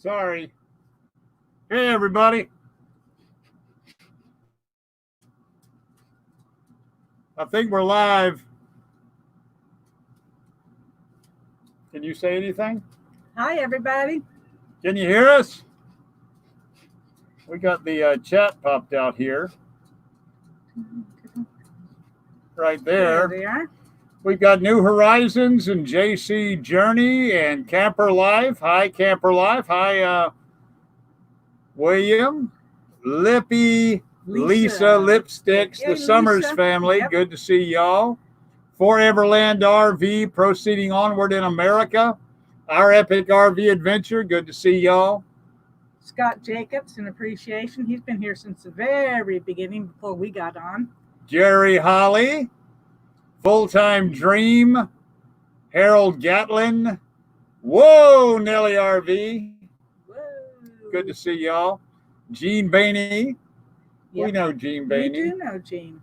Sorry. Hey, everybody. I think we're live. Can you say anything? Hi, everybody. Can you hear us? We got the chat popped out here. Right there. There they are. We've got New Horizons and JC Journey and Camper Life. Hi, Camper Life. Hi, William, Lippy, Lisa Lipsticks, Yay, the Summers Lisa. family. Yep. Good to see y'all. Foreverland RV, proceeding onward in America. Our epic RV adventure. Good to see y'all. Scott Jacobs, in appreciation. He's been here since the very beginning before we got on. Jerry Holly, Full-Time Dream, Harold Gatlin. Whoa, Nelly RV. Whoa. Good to see y'all. Gene Bainey. Yep. We know Gene We Bainey. do know Gene.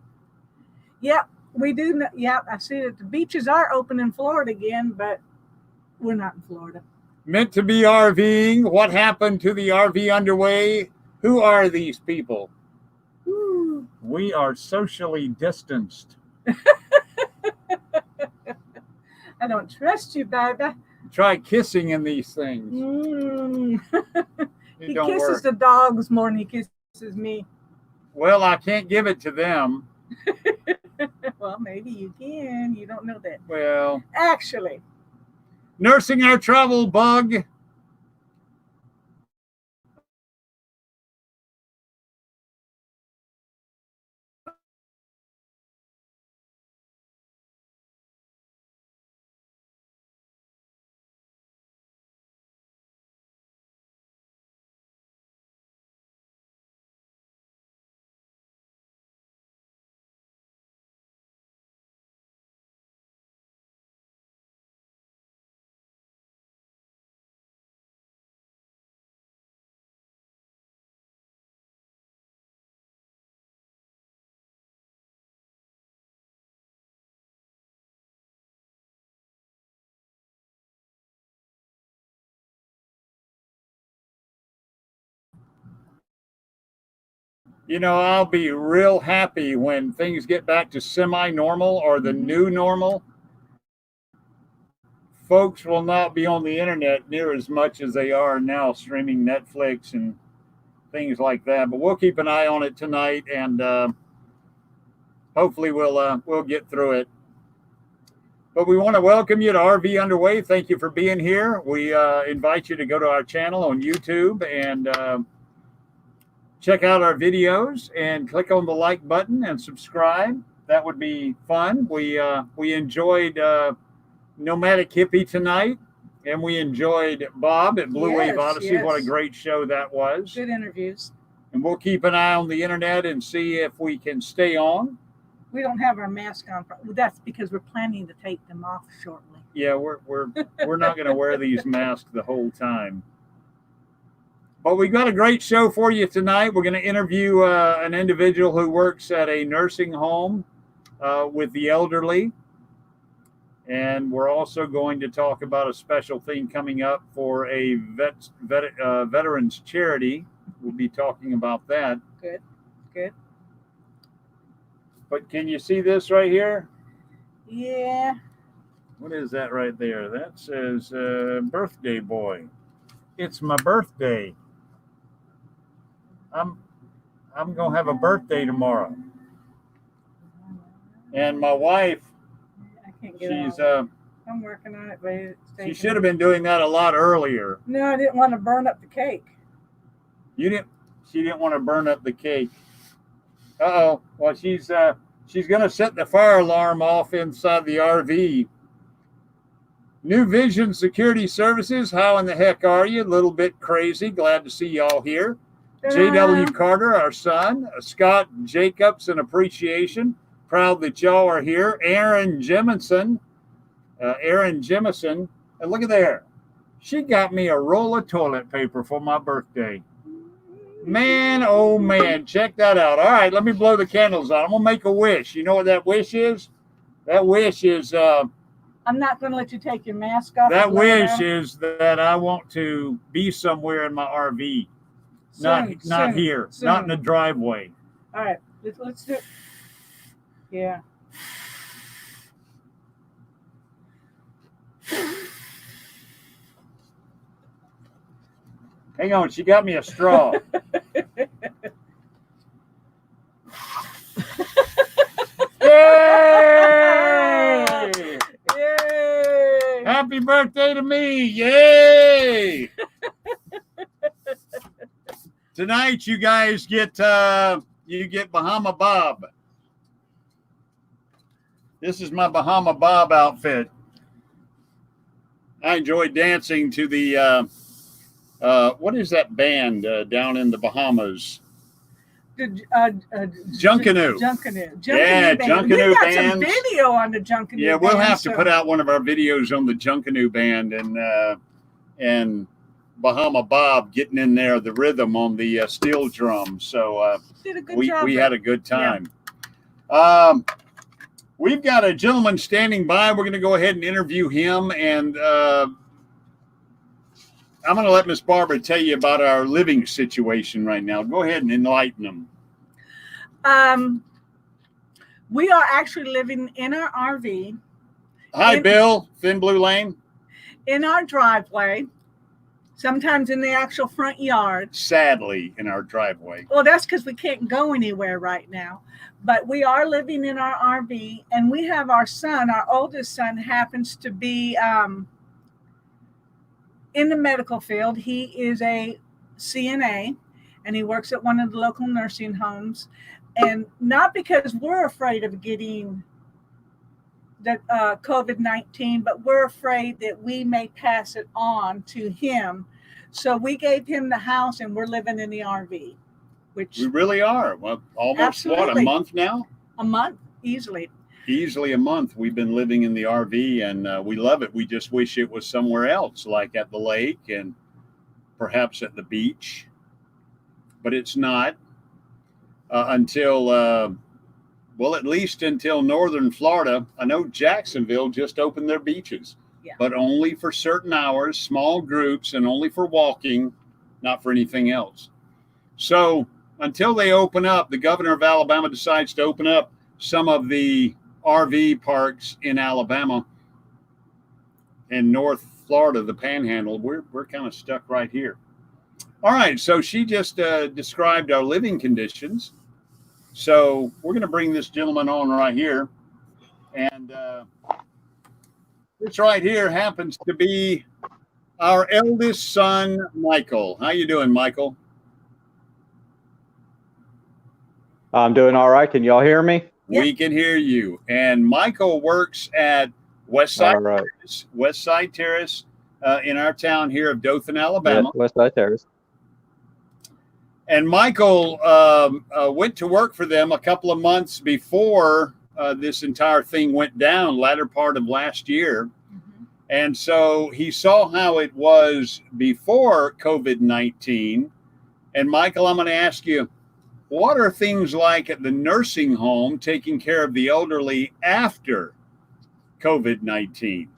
Yep, we do know. Yep, I see that the beaches are open in Florida again, but we're not in Florida. Meant to be RVing. What happened to the RV underway? Who are these people? Ooh. We are socially distanced. I don't trust you, baby. Try kissing in these things. He kisses the dogs more than he kisses me. Well, I can't give it to them. Well, maybe you can. You don't know that. Well, Actually. nursing our travel bug. You know, I'll be real happy when things get back to semi-normal or the new normal. Folks will not be on the internet near as much as they are now, streaming Netflix and things like that. But we'll keep an eye on it tonight, and hopefully we'll get through it. But we want to welcome you to RV Underway. Thank you for being here. We invite you to go to our channel on YouTube and check out our videos and click on the like button and subscribe. That would be fun. We enjoyed Nomadic Hippie tonight, and we enjoyed Bob at Blue Wave Odyssey. Yes. What a great show that was. Good interviews. And we'll keep an eye on the internet and see if we can stay on. We don't have our mask on. That's because we're planning to take them off shortly. Yeah, we're not going to wear these masks the whole time. But we've got a great show for you tonight. We're going to interview an individual who works at a nursing home with the elderly. And we're also going to talk about a special thing coming up for a veterans charity. We'll be talking about that. Good, good. But can you see this right here? Yeah. What is that right there? That says birthday boy. It's my birthday. I'm gonna have a birthday tomorrow. And my wife, I can't get she's I'm working on it, but it's she should have been doing that a lot earlier. No, I didn't want to burn up the cake. She didn't want to burn up the cake. Uh-oh. Well, she's gonna set the fire alarm off inside the RV. New Vision Security Services, how in the heck are you? A little bit crazy. Glad to see y'all here. J.W. Carter, our son. Scott Jacobs, an appreciation. Proud that y'all are here. Aaron Jemison. And look at there. She got me a roll of toilet paper for my birthday. Man, oh man, check that out. All right, let me blow the candles out. I'm going to make a wish. You know what that wish is? That wish is... I'm not going to let you take your mask off. That and lay wish down. is that I want to be somewhere in my RV, not Soon, here, soon. not in the driveway. All right, let's do it. Yeah. Hang on, she got me a straw. Yay! Yay! Happy birthday to me! Yay! Tonight, you guys get Bahama Bob. This is my Bahama Bob outfit. I enjoy dancing to the what is that band down in the Bahamas? Junkanoo. Junkanoo. Yeah, band. Junkanoo We got bands. some video on the Junkanoo. Yeah, we'll band, have to put out one of our videos on the Junkanoo band and Bahama Bob getting in there, the rhythm on the steel drum. So Did a good we job. had a good time. We've got a gentleman standing by. We're going to go ahead and interview him, and I'm going to let Miss Barbara tell you about our living situation right now. Go ahead and enlighten them. We are actually living in our RV. Hi, Bill, Thin Blue Lane. In our driveway, sometimes in the actual front yard. Sadly, in our driveway. Well, that's because we can't go anywhere right now. But we are living in our RV, and we have our son. Our oldest son happens to be in the medical field. He is a CNA, and he works at one of the local nursing homes. And not because we're afraid of getting the COVID-19, but we're afraid that we may pass it on to him. So we gave him the house, and we're living in the RV. Which we really are. Well, almost absolutely. What, a month now? A month, easily. Easily a month. We've been living in the RV, and we love it. We just wish it was somewhere else, like at the lake and perhaps at the beach. But it's not until, well, at least until northern Florida. I know Jacksonville just opened their beaches, but only for certain hours, small groups, and only for walking, not for anything else. So until they open up, the governor of Alabama decides to open up some of the RV parks in Alabama and North Florida, the Panhandle. We're kind of stuck right here. All right, so she just described our living conditions. So we're going to bring this gentleman on right here, and this right here happens to be our eldest son, Michael. How you doing, Michael? I'm doing all right. Can y'all hear me? We can hear you. And Michael works at Westside Terrace in our town here of Dothan, Alabama. Yeah, Westside Terrace. And Michael went to work for them a couple of months before this entire thing went down, latter part of last year. Mm-hmm. And so he saw how it was before COVID-19. And Michael, I'm going to ask you, what are things like at the nursing home taking care of the elderly after COVID-19?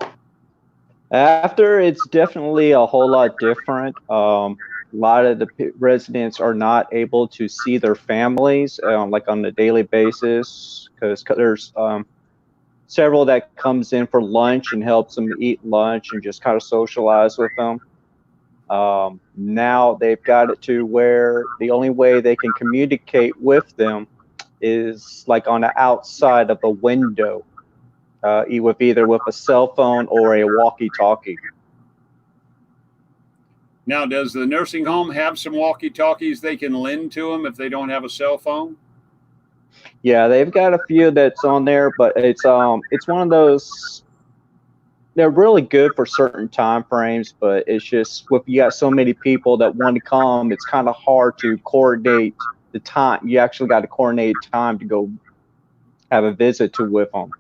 After, it's definitely a whole lot different. A lot of the residents are not able to see their families like on a daily basis, because there's several that comes in for lunch and helps them eat lunch and just kind of socialize with them. Now they've got it to where the only way they can communicate with them is like on the outside of a window, either with a cell phone or a walkie-talkie. Now, does the nursing home have some walkie-talkies they can lend to them if they don't have a cell phone? Yeah, they've got a few that's on there, but it's one of those. They're really good for certain time frames, but it's just if you got so many people that want to come, it's kind of hard to coordinate the time. You actually got to coordinate time to go have a visit with them.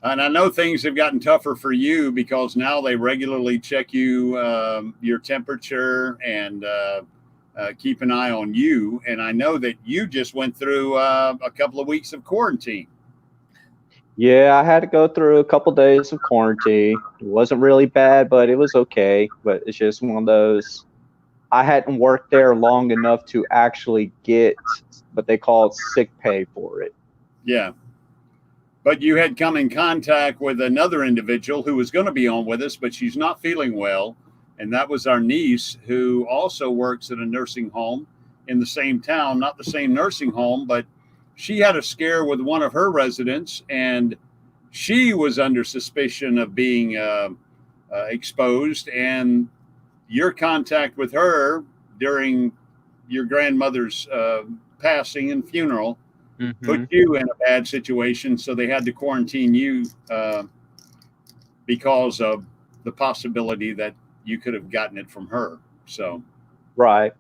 And I know things have gotten tougher for you because now they regularly check you, your temperature, and keep an eye on you. And I know that you just went through a couple of weeks of quarantine. Yeah, I had to go through a couple days of quarantine. It wasn't really bad, but it was okay. But it's just one of those. I hadn't worked there long enough to actually get what they call sick pay for it. Yeah. But you had come in contact with another individual who was going to be on with us, but she's not feeling well. And that was our niece, who also works at a nursing home in the same town, not the same nursing home, but she had a scare with one of her residents, and she was under suspicion of being exposed. And your contact with her during your grandmother's passing and funeral put you in a bad situation, so they had to quarantine you because of the possibility that you could have gotten it from her. So, right.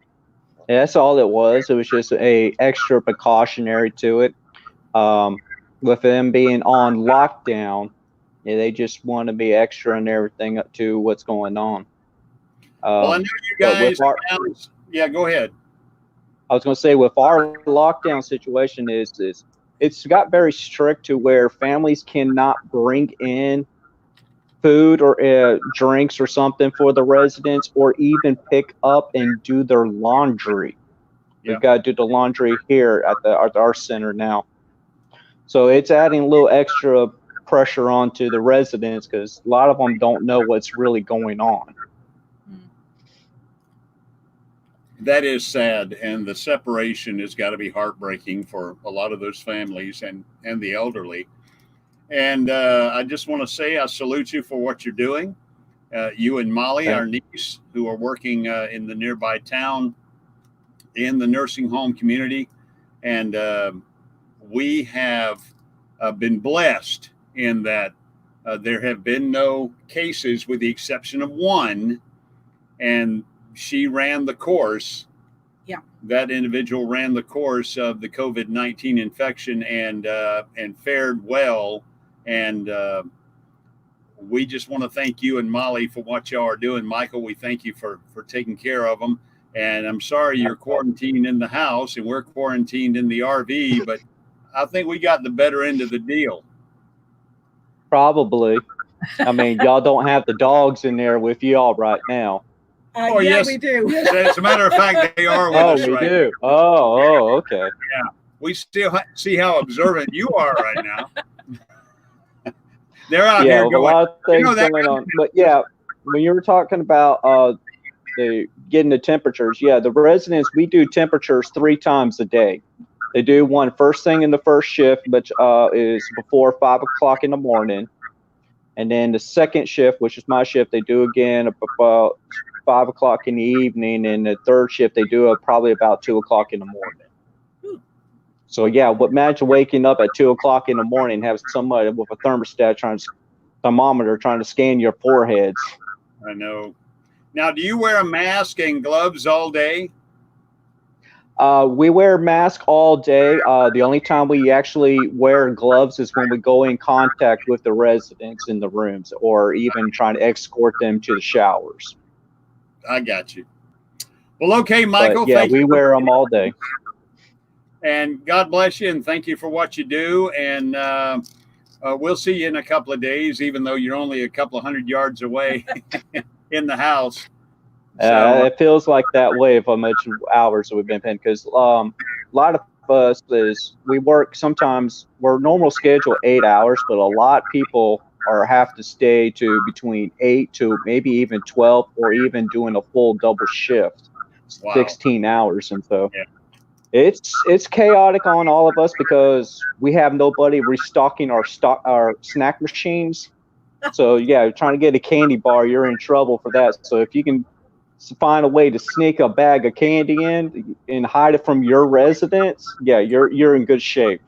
And that's all it was. It was just a extra precautionary to it. With them being on lockdown, yeah, they just want to be extra and everything up to what's going on. Well, I know you guys. Yeah, go ahead. I was going to say, with our lockdown situation is it's got very strict to where families cannot bring in food or drinks or something for the residents, or even pick up and do their laundry. Yeah. We've got to do the laundry here at our center now. So it's adding a little extra pressure onto the residents because a lot of them don't know what's really going on. That is sad, and the separation has got to be heartbreaking for a lot of those families and the elderly. And I just want to say I salute you for what you're doing. You and Molly, our niece, who are working in the nearby town in the nursing home community. And we have been blessed in that there have been no cases with the exception of one. And she ran the course. Yeah. That individual ran the course of the COVID-19 infection and fared well. And we just want to thank you and Molly for what y'all are doing. Michael, we thank you for taking care of them. And I'm sorry you're quarantined in the house and we're quarantined in the RV, but I think we got the better end of the deal. Probably. I mean, y'all don't have the dogs in there with y'all right now. Yeah, yes, we do. As a matter of fact, they are with us right now. Oh, we do. Oh, okay. Yeah. We still see how observant you are right now. They're out here going, a lot of things going on. But yeah, when you were talking about getting the temperatures, the residents, we do temperatures 3 times a day. They do one first thing in the first shift, which is before 5 o'clock in the morning. And then the second shift, which is my shift, they do again about 5 o'clock in the evening. And the third shift, they do it probably about 2 o'clock in the morning. So imagine waking up at 2 o'clock in the morning and have somebody with a thermometer trying to scan your foreheads. I know. Now, do you wear a mask and gloves all day? We wear masks all day. The only time we actually wear gloves is when we go in contact with the residents in the rooms, or even trying to escort them to the showers. I got you. Well, okay, Michael. But, we wear them all day. And God bless you, and thank you for what you do. And we'll see you in a couple of days, even though you're only a couple of 100 yards away in the house. So, it feels like that way of how much hours we've been paying, because a lot of us we work sometimes. We're normal schedule 8 hours, but a lot of people have to stay to between 8 to maybe even 12, or even doing a full double shift, 16 hours, and so. Yeah. It's chaotic on all of us because we have nobody restocking our snack machines. So trying to get a candy bar, you're in trouble for that. So if you can find a way to sneak a bag of candy in and hide it from your residents, you're in good shape,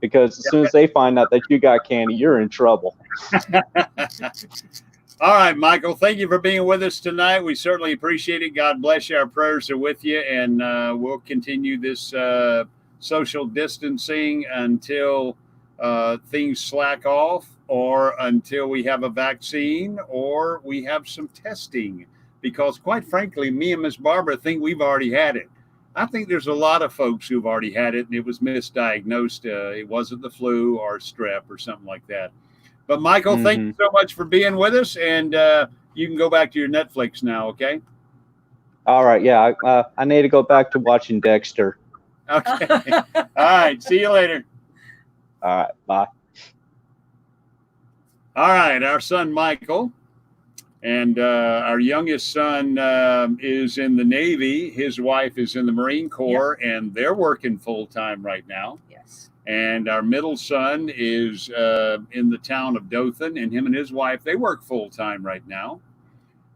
because as soon as they find out that you got candy, you're in trouble. All right, Michael, thank you for being with us tonight. We certainly appreciate it. God bless you. Our prayers are with you, and we'll continue this social distancing until things slack off, or until we have a vaccine, or we have some testing. Because quite frankly, me and Miss Barbara think we've already had it. I think there's a lot of folks who've already had it and it was misdiagnosed. It wasn't the flu or strep or something like that. But Michael, thank you so much for being with us, and you can go back to your Netflix now, okay? All right. Yeah. I need to go back to watching Dexter. Okay. All right. See you later. All right. Bye. All right. Our son, Michael, and our youngest son is in the Navy. His wife is in the Marine Corps, and they're working full-time right now. Yes. And our middle son is in the town of Dothan, and him and his wife, they work full-time right now.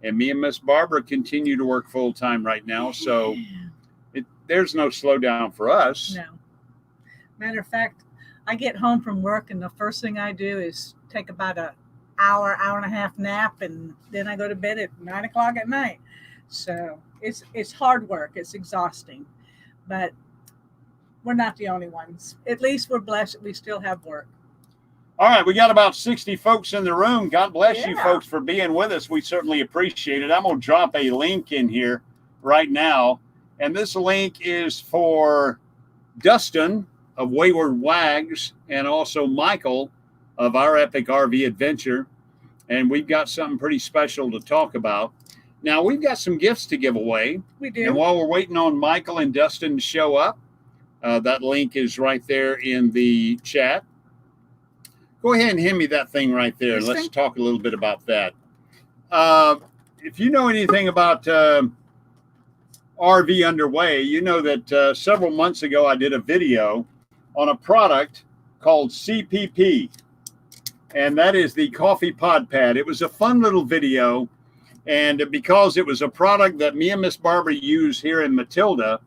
And me and Miss Barbara continue to work full-time right now. So there's no slowdown for us. No. Matter of fact, I get home from work, and the first thing I do is take about an hour and a half nap, and then I go to bed at 9 o'clock at night. So it's hard work. It's exhausting. But we're not the only ones. At least we're blessed that we still have work. All right, we got about 60 folks in the room. God bless you folks for being with us. We certainly appreciate it. I'm going to drop a link in here right now. And this link is for Dustin of Wayward Waggs and also Michael of Our Epic RV Adventure. And we've got something pretty special to talk about. Now, we've got some gifts to give away. We do. And while we're waiting on Michael and Dustin to show up, that link is right there in the chat. Go ahead and hand me that thing right there. Let's talk a little bit about that. If you know anything about RV Underway, you know that several months ago I did a video on a product called CPP, and that is the coffee pod pad. It was a fun little video, and because it was a product that me and Miss Barbara use here in Matilda,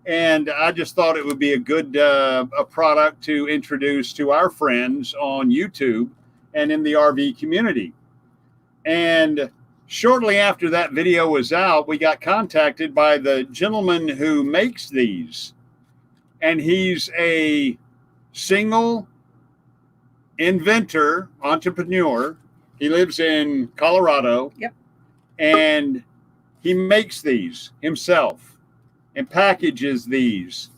and I just thought it would be a good a product to introduce to our friends on YouTube and in the RV community. And shortly after that video was out, we got contacted by the gentleman who makes these. And he's a single inventor, entrepreneur. He lives in Colorado. Yep. And he makes these himself and packages these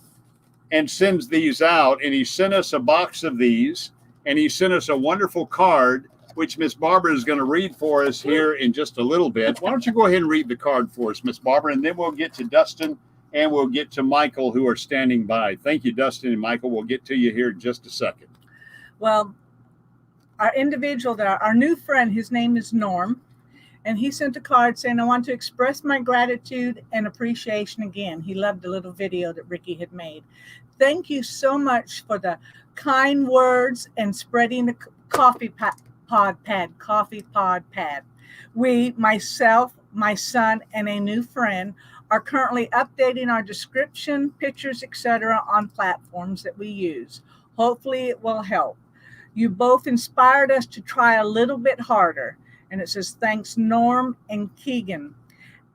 and sends these out. And he sent us a box of these, and he sent us a wonderful card, which Miss Barbara is going to read for us here in just a little bit. Why don't you go ahead and read the card for us, Miss Barbara, and then we'll get to Dustin and we'll get to Michael, who are standing by. Thank you, Dustin and Michael. We'll get to you here in just a second. Well, our individual, our new friend, his name is Norm. And he sent a card saying, I want to express my gratitude and appreciation again. He loved the little video that Ricky had made. Thank you so much for the kind words and spreading the coffee pod pad. We, myself, my son, and a new friend are currently updating our description, pictures, etc. on platforms that we use. Hopefully it will help. You both inspired us to try a little bit harder. And it says, thanks, Norm and Keegan.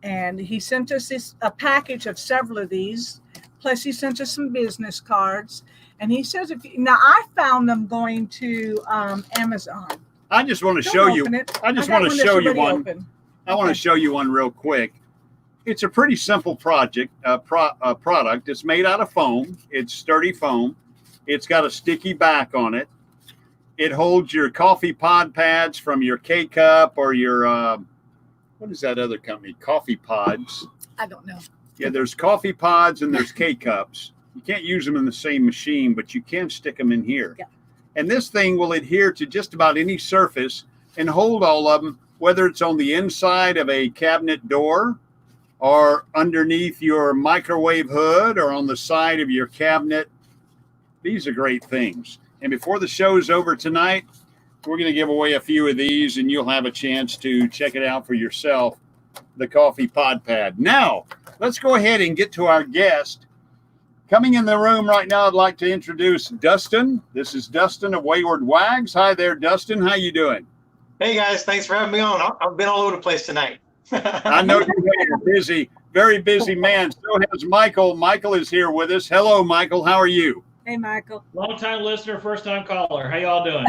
And he sent us a package of several of these. Plus, he sent us some business cards. And he says, now I found them going to Amazon. I just want to show you. I just want to show you one. I want to show you one real quick. It's a pretty simple product. It's made out of foam. It's sturdy foam. It's got a sticky back on it. It holds your coffee pod pads from your K-Cup or your, what is that other company? Coffee Pods. I don't know. Yeah, there's coffee pods and there's K-Cups. You can't use them in the same machine, but you can stick them in here. Yeah. And this thing will adhere to just about any surface and hold all of them, whether it's on the inside of a cabinet door or underneath your microwave hood or on the side of your cabinet. These are great things. And before the show's over tonight, we're going to give away a few of these, and you'll have a chance to check it out for yourself, the coffee pod pad. Now, let's go ahead and get to our guest. Coming in the room right now, I'd like to introduce Dustin. This is Dustin of Wayward Waggs. Hi there, Dustin. How you doing? Hey, guys. Thanks for having me on. I've been all over the place tonight. I know you're busy, very busy man. So has Michael. Michael is here with us. Hello, Michael. How are you? Hey, Michael. Long-time listener, first-time caller. How y'all doing?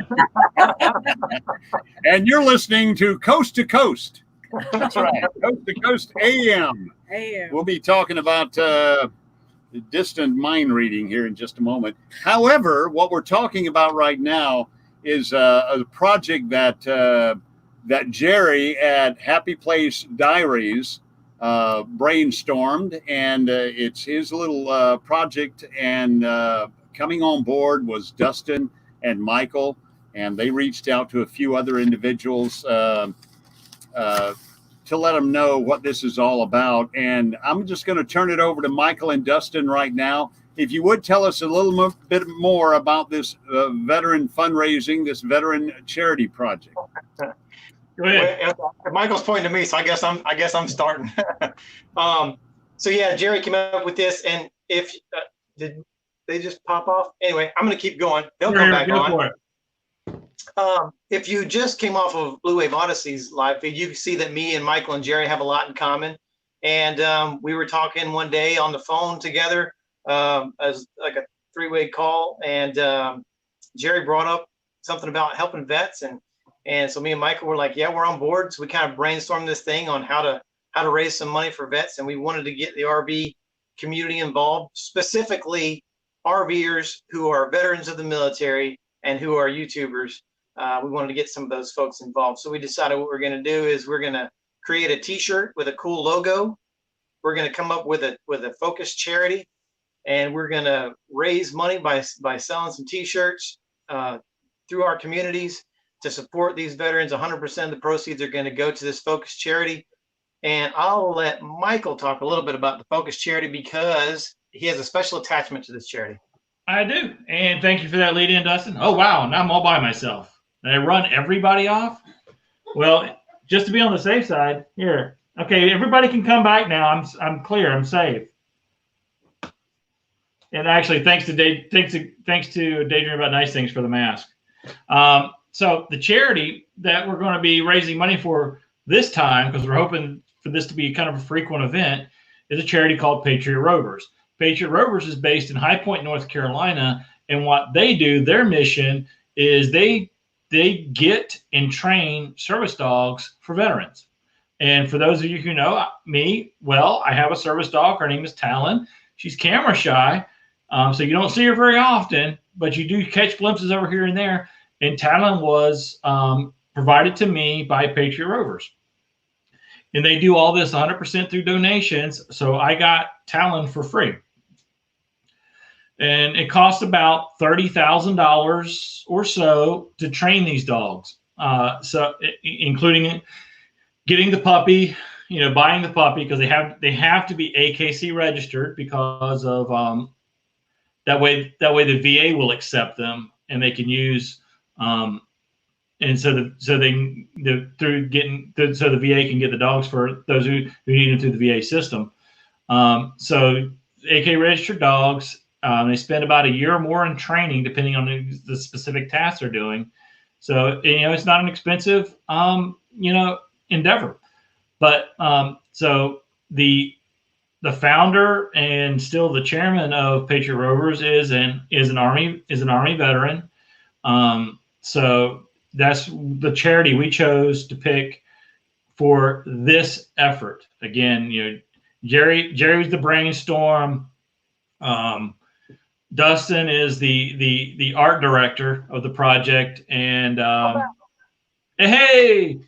And you're listening to Coast to Coast. That's right. Coast to Coast AM. AM. We'll be talking about distant mind reading here in just a moment. However, what we're talking about right now is a project that that Jerry at Happy Place Diaries brainstormed, and it's his little project. And coming on board was Dustin and Michael, and they reached out to a few other individuals to let them know what this is all about. And I'm just going to turn it over to Michael and Dustin right now. If you would tell us a little bit more about this veteran fundraising, this veteran charity project. Go ahead. Michael's pointing to me, so I guess I'm starting. So yeah, Jerry came up with this, and if did they just pop off? Anyway, I'm going to keep going. They'll come back on. If you just came off of Blue Wave Odyssey's live feed, you can see that me and Michael and Jerry have a lot in common. And we were talking one day on the phone together as like a three-way call. And Jerry brought up something about helping vets. And so me and Michael were like, yeah, we're on board. So we kind of brainstormed this thing on how to raise some money for vets. And we wanted to get the RV community involved, specifically RVers who are veterans of the military and who are YouTubers. We wanted to get some of those folks involved. So we decided what we're going to do is we're going to create a t-shirt with a cool logo. We're going to come up with a focused charity, and we're going to raise money by selling some t-shirts through our communities to support these veterans. 100% of the proceeds are going to go to this focused charity. And I'll let Michael talk a little bit about the focused charity because he has a special attachment to this charity. I do. And thank you for that lead in, Dustin. Oh, wow. Now I'm all by myself. Did I run everybody off? Well, just to be on the safe side, here. Okay, everybody can come back now. I'm clear. I'm safe. And actually, thanks to Daydream About Nice Things for the mask. So the charity that we're going to be raising money for this time, because we're hoping for this to be kind of a frequent event, is a charity called Patriot Rovers. Patriot Rovers is based in High Point, North Carolina, and what they do, their mission is they get and train service dogs for veterans. And for those of you who know me, well, I have a service dog. Her name is Talon. She's camera shy, so you don't see her very often, but you do catch glimpses of her here and there. And Talon was provided to me by Patriot Rovers. And they do all this 100% through donations, so I got Talon for free. And it costs about $30,000 or so to train these dogs. So including getting the puppy, buying the puppy, because they have to be AKC registered because of that way the VA will accept them and they can use and so the VA can get the dogs for those who need them through the VA system. So AK registered dogs. They spend about a year or more in training, depending on the specific tasks they're doing. So, it's not an expensive, endeavor. But so the founder and still the chairman of Patriot Rovers is an Army veteran. So that's the charity we chose to pick for this effort. Again, Jerry was the brainstorm. Dustin is the art director of the project, and hey,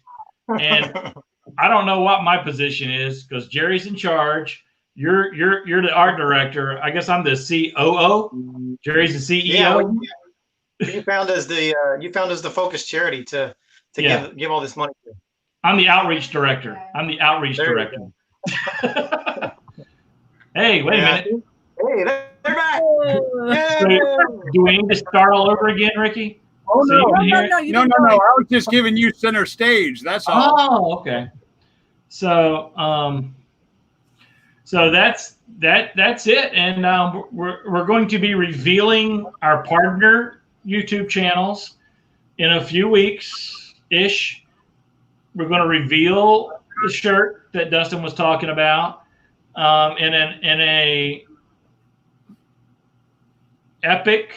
and I don't know what my position is because Jerry's in charge. You're the art director. I guess I'm the COO. Jerry's the CEO. Yeah, well, you found us the focus charity to give all this money to. I'm the outreach director. Hey, wait a minute. Hey, they're back. So, do we need to start all over again, Ricky? Oh, No. I was just giving you center stage. That's all. Oh, okay. So, so that's it, and we're going to be revealing our partner YouTube channels in a few weeks ish. We're going to reveal the shirt that Dustin was talking about in a epic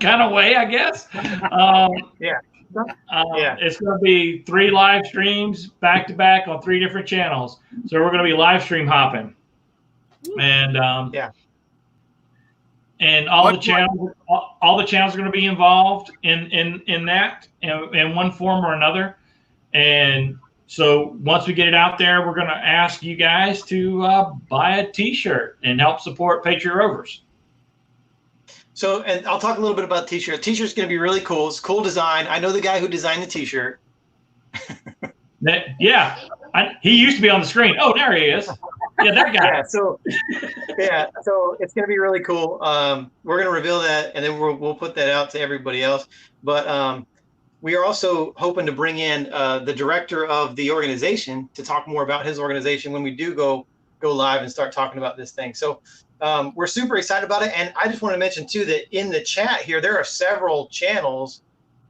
kind of way, I guess. It's going to be 3 live streams back to back on 3 different channels. So we're going to be live stream hopping, and and all the channels are going to be involved in that in one form or another. And so once we get it out there, we're going to ask you guys to buy a T-shirt and help support Patriot Rovers. So, and I'll talk a little bit about the T-shirt. T-shirt's going to be really cool. It's a cool design. I know the guy who designed the T-shirt. He used to be on the screen. Oh, there he is. Yeah, that guy. So it's going to be really cool. We're going to reveal that, and then we'll put that out to everybody else. But we are also hoping to bring in the director of the organization to talk more about his organization when we do go live and start talking about this thing. So we're super excited about it. And I just want to mention too that in the chat here, there are several channels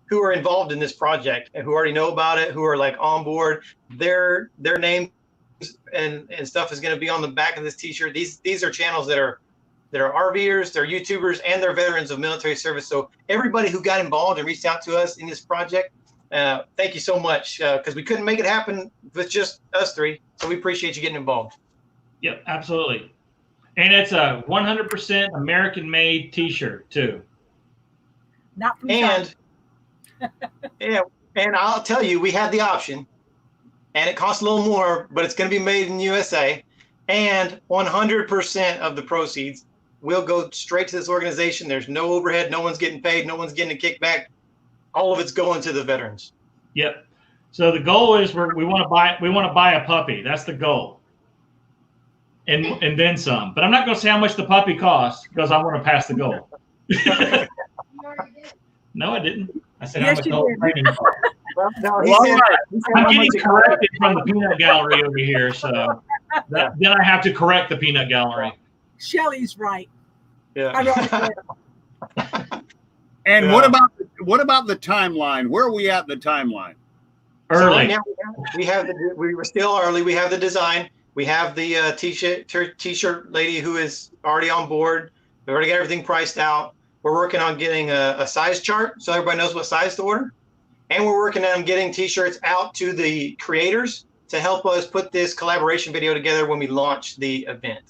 who are involved in this project and who already know about it, who are like on board. Their names and stuff is going to be on the back of this T-shirt. These are channels that are RVers, they're YouTubers, and they're veterans of military service. So everybody who got involved and reached out to us in this project, thank you so much, because we couldn't make it happen with just us three. So we appreciate you getting involved. Yep, absolutely. And it's a 100% American-made T-shirt too. Not from China. And I'll tell you, we had the option, and it costs a little more, but it's going to be made in the USA, and 100% of the proceeds will go straight to this organization. There's no overhead, no one's getting paid, no one's getting a kickback. All of it's going to the veterans. Yep. So the goal is we want to buy a puppy. That's the goal. And then some. But I'm not going to say how much the puppy costs because I want to pass the goal. No, I didn't. I said Yes, how much you the training costs. Well, no, I'm getting corrected from the peanut gallery over here, so then I have to correct the peanut gallery. Shelley's right. Yeah. And what about the timeline? Where are we at in the timeline? Early. So right now we were still early. We have the design. We have the t-shirt lady who is already on board. We already got everything priced out. We're working on getting a size chart so everybody knows what size to order. And we're working on getting T-shirts out to the creators to help us put this collaboration video together when we launch the event.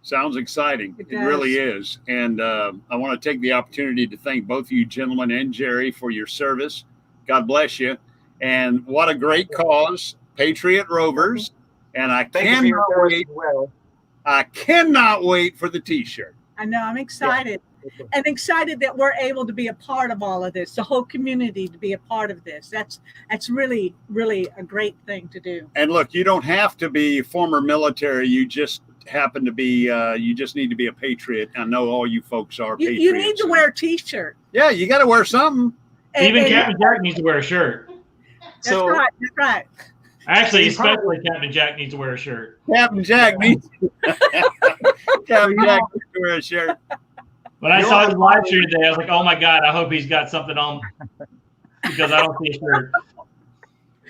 Sounds exciting. It really is. And I want to take the opportunity to thank both of you gentlemen and Jerry for your service. God bless you. And what a great cause, Patriot Rovers. And I cannot wait for the T-shirt. I know, I'm excited. And excited that we're able to be a part of all of this, the whole community to be a part of this. That's really, really a great thing to do. And look, you don't have to be former military. You just happen to be, you just need to be a patriot. I know all you folks are patriots. You need to wear a T-shirt. Yeah, you got to wear something. Even Captain Jack needs to wear a shirt. That's right. Actually, especially Captain Jack needs to wear a shirt. Captain Jack needs to wear a shirt. When I saw his live stream today, I was like, oh my God, I hope he's got something on because I don't see a shirt.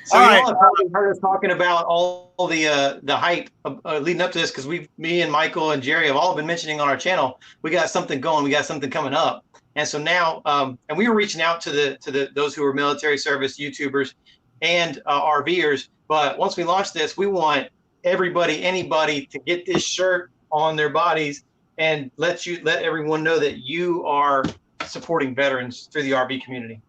So all right. You all have probably heard us talking about all the hype leading up to this because me and Michael and Jerry have all been mentioning on our channel, we got something going, we got something coming up. And so now, and we were reaching out to those who are military service YouTubers and RVers. But once we launch this, we want anybody to get this shirt on their bodies and let everyone know that you are supporting veterans through the RV community.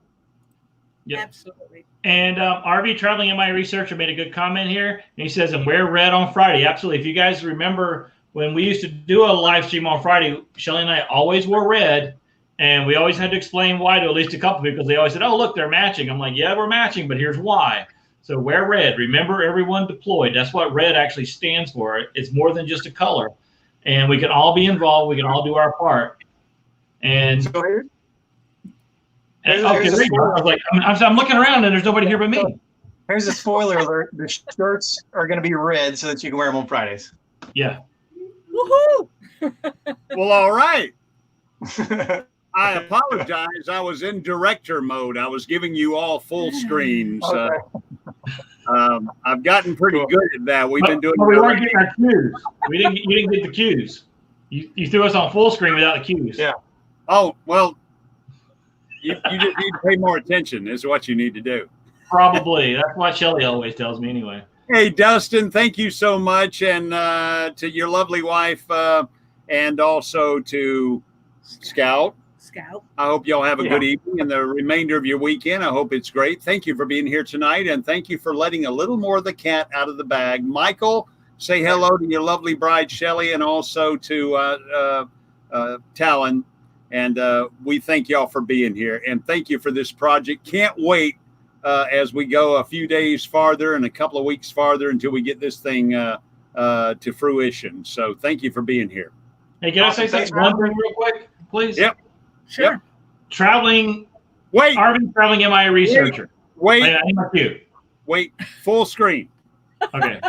Yep. Absolutely. And RV Traveling MI Researcher made a good comment here. And he says, and wear red on Friday. Absolutely. If you guys remember when we used to do a live stream on Friday, Shelly and I always wore red. And we always had to explain why to at least a couple people because they always said, oh, look, they're matching. I'm like, yeah, we're matching, but here's why. So wear red. Remember, everyone deployed. That's what red actually stands for. It's more than just a color. And we can all be involved. We can all do our part. And so here, there you go. I was like, I'm looking around and there's nobody here but me. Here's a spoiler alert. The shirts are going to be red so that you can wear them on Fridays. Yeah. Woohoo! Well, all right. I apologize. I was in director mode. I was giving you all full screens. Okay. I've gotten pretty good at that. We've been doing. We weren't getting our cues. You didn't get the cues. You threw us on full screen without the cues. Yeah. Oh well. You just need to pay more attention. Is what you need to do. Probably. That's what Shelly always tells me anyway. Hey, Dustin, thank you so much, and to your lovely wife. and also to Scout. I hope y'all have a good evening and the remainder of your weekend. I hope it's great. Thank you for being here tonight, and thank you for letting a little more of the cat out of the bag. Michael, say hello to your lovely bride, Shelly, and also to Talon. And we thank y'all for being here, and thank you for this project. Can't wait as we go a few days farther and a couple of weeks farther until we get this thing to fruition. So thank you for being here. Hey, can I say something one thing real quick, please? Yep. Sure. Yep. Traveling. Wait. RV traveling MIA researcher. Wait. Wait. Full screen. Okay.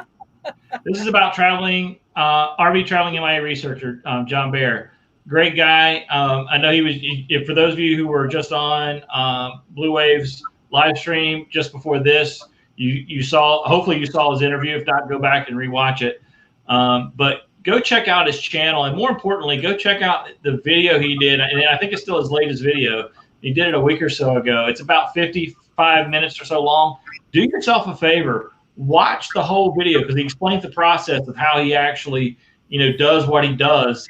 This is about traveling. RV traveling MIA researcher, John Bear. Great guy. I know he was. For those of you who were just on Blue Waves live stream just before this, you saw. Hopefully, you saw his interview. If not, go back and rewatch it. But go check out his channel, and more importantly, go check out the video he did. And I think it's still his latest video. He did it a week or so ago. It's about 55 minutes or so long. Do yourself a favor. Watch the whole video because he explains the process of how he actually, does what he does.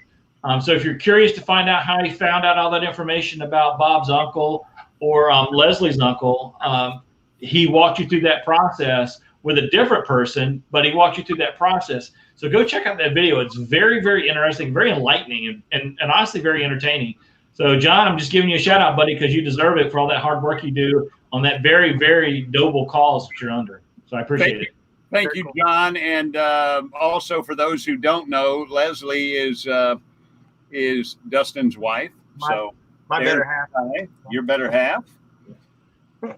So if you're curious to find out how he found out all that information about Bob's uncle or Leslie's uncle, he walked you through that process with a different person, but he walked you through that process. So go check out that video. It's very, very interesting, very enlightening, and honestly very entertaining. So John, I'm just giving you a shout out, buddy, because you deserve it for all that hard work you do on that very, very noble cause that you're under. So I appreciate it. Thank you, John. And also for those who don't know, Leslie is Dustin's wife. My better half. Your better half. Is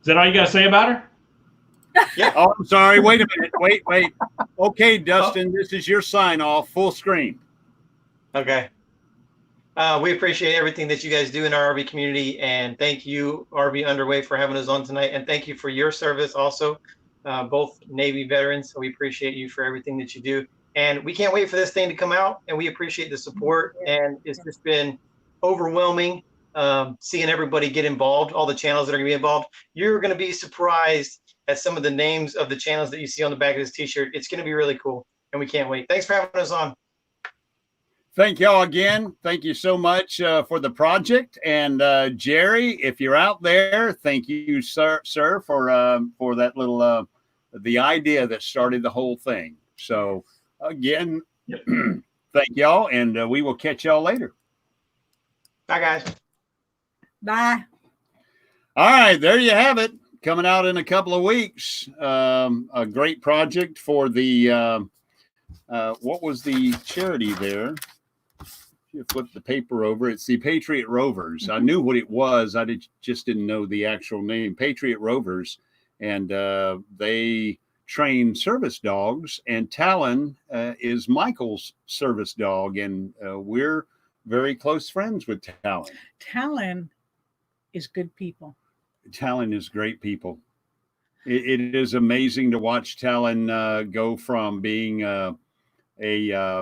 that all you got to say about her? Yeah. Oh, I'm sorry. Wait a minute. Wait. Okay, Dustin, this is your sign off. Full screen. Okay. We appreciate everything that you guys do in our RV community, and thank you, RV Underway, for having us on tonight, and thank you for your service also, both Navy veterans. So we appreciate you for everything that you do, and we can't wait for this thing to come out, and we appreciate the support, and it's just been overwhelming seeing everybody get involved, all the channels that are going to be involved. You're going to be surprised at some of the names of the channels that you see on the back of this t-shirt. It's going to be really cool, and we can't wait. Thanks for having us on. Thank y'all again. Thank you so much for the project. And Jerry, if you're out there, thank you, sir, for that little the idea that started the whole thing. So again, thank y'all, and we will catch y'all later. Bye, guys. Bye. All right, there you have it. Coming out in a couple of weeks. A great project for the what was the charity there? You flip the paper over. It's the Patriot Rovers. I knew what it was. I just didn't know the actual name. Patriot Rovers, and they train service dogs. And Talon is Michael's service dog, and we're very close friends with Talon. Talon is good people. Talon is great people. It is amazing to watch Talon go from being a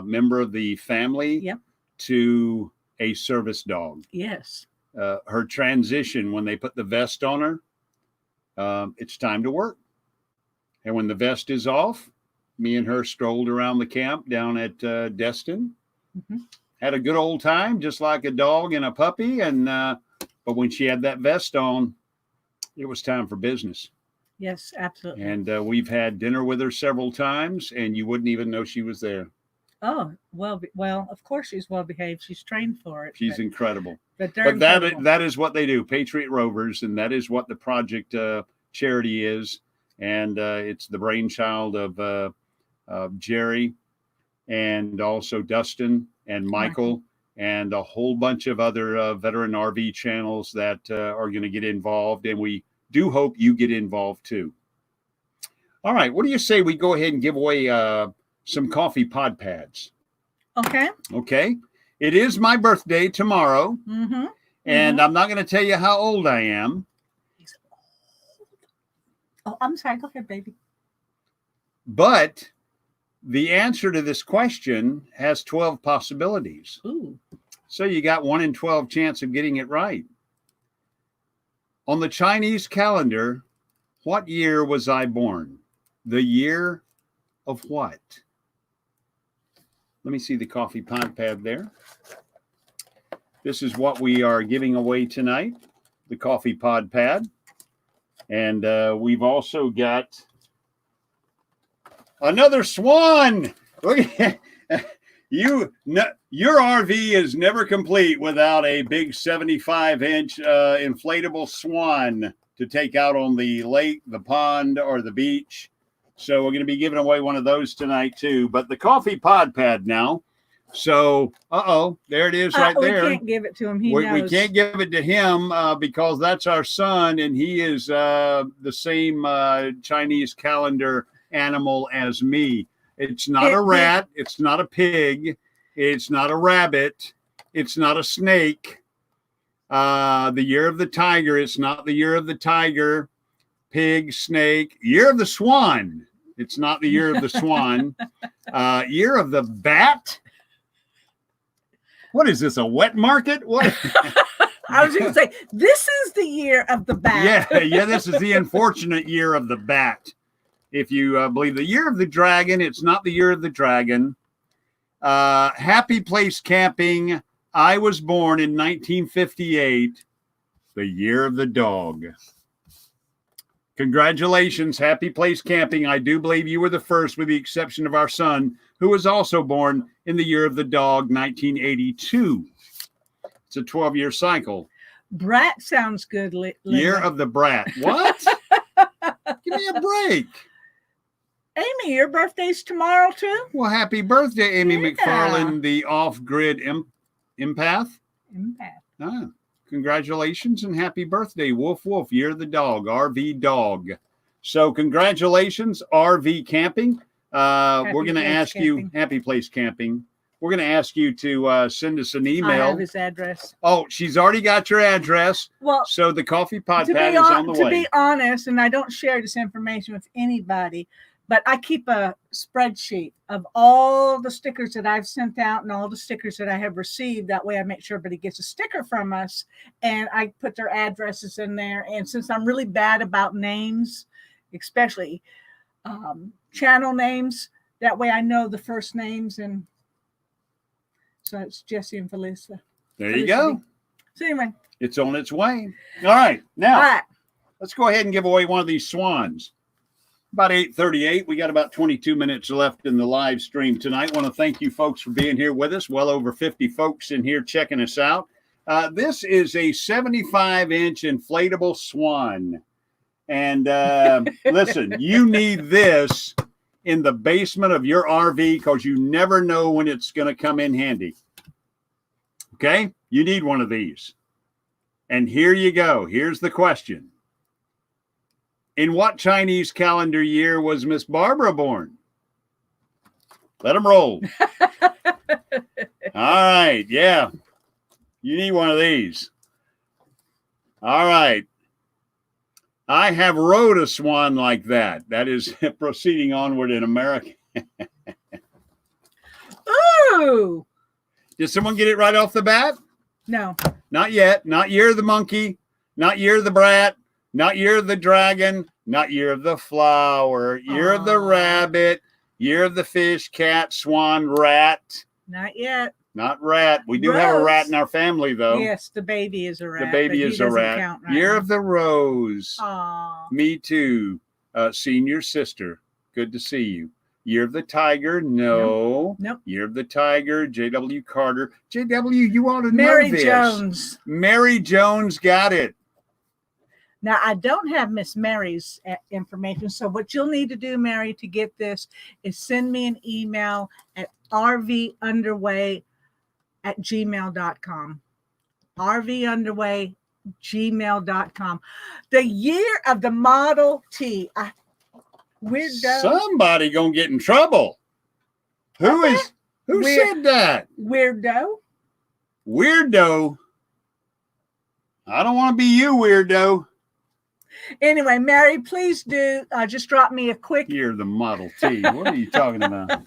member of the family to a service dog. Yes. Her transition when they put the vest on her, it's time to work. And when the vest is off, me and her strolled around the camp down at Destin. Had a good old time, just like a dog and a puppy. And but when she had that vest on, it was time for business. Yes, absolutely. And we've had dinner with her several times, and you wouldn't even know she was there. Oh, well, of course she's well behaved. She's trained for it. She's incredible. But that is what they do, Patriot Rovers, and that is what the project charity is. And it's the brainchild of Jerry and also Dustin and Michael and a whole bunch of other veteran RV channels that are going to get involved. And we do hope you get involved too. All right. What do you say we go ahead and give away some coffee pod pads? Okay. Okay. It is my birthday tomorrow. And I'm not going to tell you how old I am. He's old. Oh, I'm sorry. Go ahead, baby. But the answer to this question has 12 possibilities. Ooh. So you got 1 in 12 chance of getting it right. On the Chinese calendar, what year was I born? The year of what? Let me see the coffee pod pad there. This is what we are giving away tonight, the coffee pod pad. And we've also got another swan. Look at your RV is never complete without a big 75-inch inflatable swan to take out on the lake, the pond, or the beach. So we're going to be giving away one of those tonight too. But the coffee pod pad now. So, there it is right there. We can't give it to him. He We knows. can't give it to him because that's our son, and he is the same Chinese calendar animal as me. It's not a rat. It's not a pig. It's not a rabbit. It's not a snake. The year of the tiger. It's not the year of the tiger, pig, snake. Year of the swan. It's not the year of the swan. Year of the bat. What is this, a wet market? What? I was going to say, this is the year of the bat. Yeah, this is the unfortunate year of the bat. If you believe the year of the dragon, it's not the year of the dragon. Happy Place Camping. I was born in 1958, the year of the dog. Congratulations, Happy Place Camping. I do believe you were the first, with the exception of our son, who was also born in the year of the dog, 1982. It's a 12-year cycle. Brat sounds good. Year of the brat. What? Give me a break. Amy, your birthday's tomorrow too? Well, happy birthday, Amy Yeah. McFarland, the off-grid empath. Empath. Congratulations and happy birthday, Woof Woof, year of the dog, RV dog. So congratulations, RV Camping. We're going to ask you, Happy Place Camping. We're going to ask you to send us an email. I have his address. Oh, she's already got your address. Well, so the coffee pod pad is on the way. To be honest, and I don't share this information with anybody, but I keep a spreadsheet of all the stickers that I've sent out and all the stickers that I have received. That way I make sure everybody gets a sticker from us, and I put their addresses in there. And since I'm really bad about names, especially channel names, that way I know the first names. And so it's Jesse and Felissa. There you go. So anyway. It's on its way. All right. Now, let's go ahead and give away one of these swans. About 8:38. We got about 22 minutes left in the live stream tonight. I want to thank you folks for being here with us. Well over 50 folks in here checking us out. This is a 75-inch inflatable swan. And listen, you need this in the basement of your RV because you never know when it's going to come in handy. Okay? You need one of these. And here you go. Here's the question. In what Chinese calendar year was Miss Barbara born? Let them roll. All right. Yeah. You need one of these. All right. I have rode a swan like that. That is proceeding onward in America. Ooh. Did someone get it right off the bat? No. Not yet. Not year of the monkey. Not year of the brat. Not year of the dragon. Not year of the flower. Year of the rabbit. Year of the fish, cat, swan, rat. Not yet. Not rat. We do have a rat in our family, though. Yes, the baby is a rat. The baby is a rat. Right year now. of the rose. Aww. Me too. Senior sister. Good to see you. Year of the tiger. No. Nope. Year of the tiger. J.W. Carter. J.W., you ought to Mary know this. Jones. Mary Jones got it. Now, I don't have Miss Mary's information. So what you'll need to do, Mary, to get this is send me an email at rvunderway@gmail.com. rvunderway@gmail.com. The year of the Model T. Weirdo. Somebody gonna get in trouble. Who said that? Weirdo. Weirdo. I don't want to be you, weirdo. Anyway, Mary, please do just drop me a quick. You're the Model T. What are you talking about?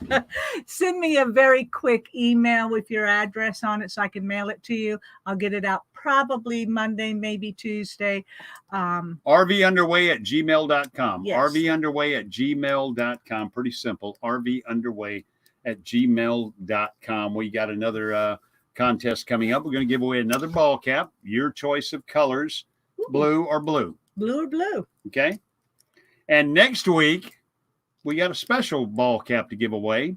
Send me a very quick email with your address on it so I can mail it to you. I'll get it out probably Monday, maybe Tuesday. RVunderway@gmail.com. Yes. RVunderway@gmail.com. Pretty simple. RVunderway gmail.com. We got another contest coming up. We're going to give away another ball cap, your choice of colors, blue or blue. Blue or blue. Okay. And next week, we got a special ball cap to give away.